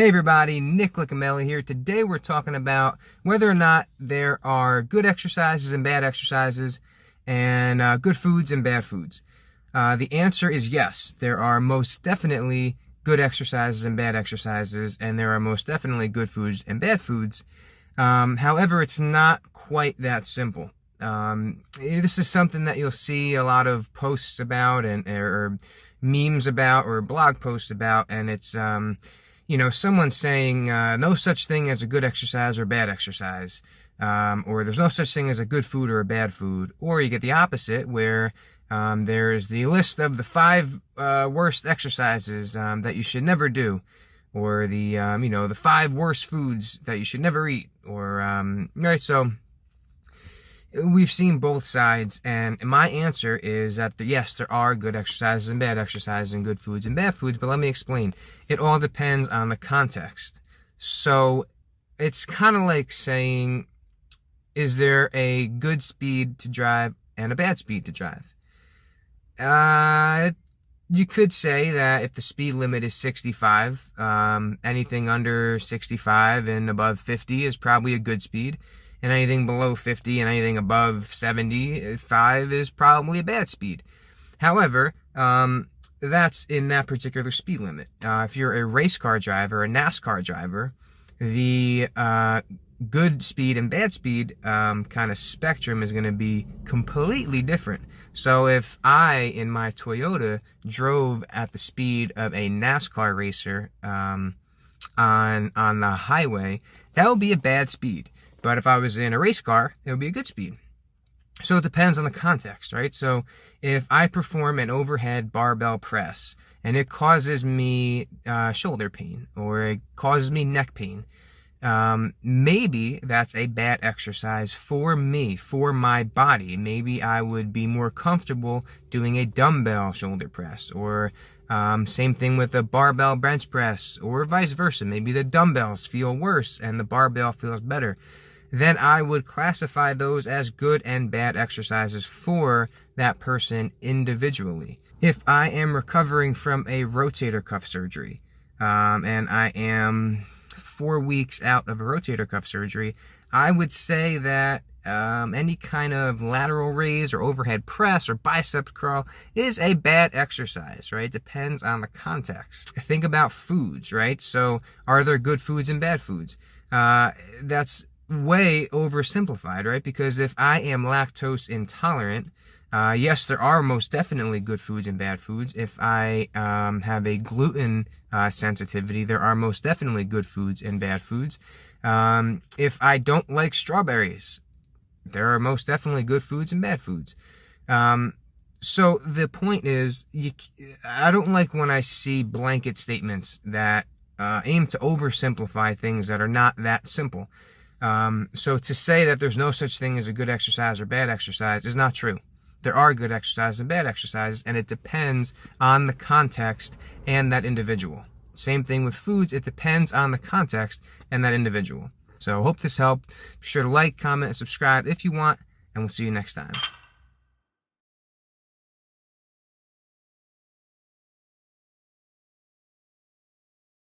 Hey everybody, Nick Licameli here. Today we're talking about whether or not there are good exercises and bad exercises, and good foods and bad foods. The answer is yes. There are most definitely good exercises and bad exercises, and there are most definitely good foods and bad foods. However, it's not quite that simple. This is something that you'll see a lot of posts about, or memes about, or blog posts about, and it's someone saying no such thing as a good exercise or bad exercise, or there's no such thing as a good food or a bad food, or you get the opposite where there's the list of the 5 worst exercises that you should never do, or the 5 worst foods that you should never eat, or right. So we've seen both sides, and my answer is that yes, there are good exercises and bad exercises, and good foods and bad foods, but let me explain. It all depends on the context. So it's kind of like saying, is there a good speed to drive and a bad speed to drive? You could say that if the speed limit is 65, anything under 65 and above 50 is probably a good speed. And anything below 50 and anything above 75 is probably a bad speed. However, that's in that particular speed limit. If you're a race car driver, a NASCAR driver, the good speed and bad speed kind of spectrum is going to be completely different. So if I, in my Toyota, drove at the speed of a NASCAR racer on the highway, that would be a bad speed. But if I was in a race car, it would be a good speed. So it depends on the context, right? So if I perform an overhead barbell press and it causes me shoulder pain, or it causes me neck pain, maybe that's a bad exercise for me, for my body. Maybe I would be more comfortable doing a dumbbell shoulder press, or same thing with a barbell bench press, or vice versa. Maybe the dumbbells feel worse and the barbell feels better. Then I would classify those as good and bad exercises for that person individually. If I am recovering from a rotator cuff surgery, and I am 4 weeks out of a rotator cuff surgery, I would say that any kind of lateral raise or overhead press or biceps curl is a bad exercise, right? Depends on the context. Think about foods, right? So are there good foods and bad foods? That's way oversimplified, right? Because if I am lactose intolerant, yes, there are most definitely good foods and bad foods. If I have a gluten sensitivity, there are most definitely good foods and bad foods. If I don't like strawberries, there are most definitely good foods and bad foods. So the point is, I don't like when I see blanket statements that aim to oversimplify things that are not that simple. So to say that there's no such thing as a good exercise or bad exercise is not true. There are good exercises and bad exercises, and it depends on the context and that individual. Same thing with foods. It depends on the context and that individual. So hope this helped. Be sure to like, comment, and subscribe if you want, and we'll see you next time.